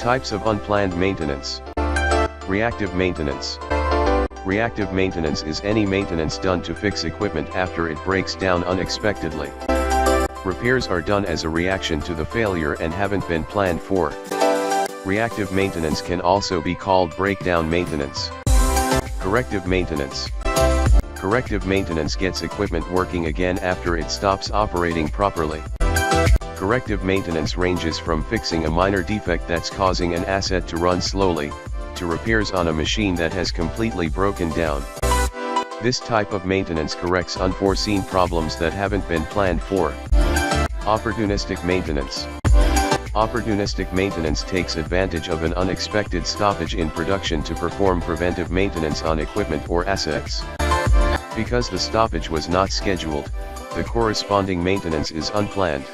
Types of unplanned maintenance. Reactive maintenance. Reactive maintenance is any maintenance done to fix equipment after it breaks down unexpectedly. Repairs are done as a reaction to the failure and haven't been planned for. Reactive maintenance can also be called breakdown maintenance. Corrective maintenance. Corrective maintenance gets equipment working again after it stops operating properly. Corrective maintenance ranges from fixing a minor defect that's causing an asset to run slowly, to repairs on a machine that has completely broken down. This type of maintenance corrects unforeseen problems that haven't been planned for. Opportunistic maintenance. Opportunistic maintenance takes advantage of an unexpected stoppage in production to perform preventive maintenance on equipment or assets. Because the stoppage was not scheduled, the corresponding maintenance is unplanned.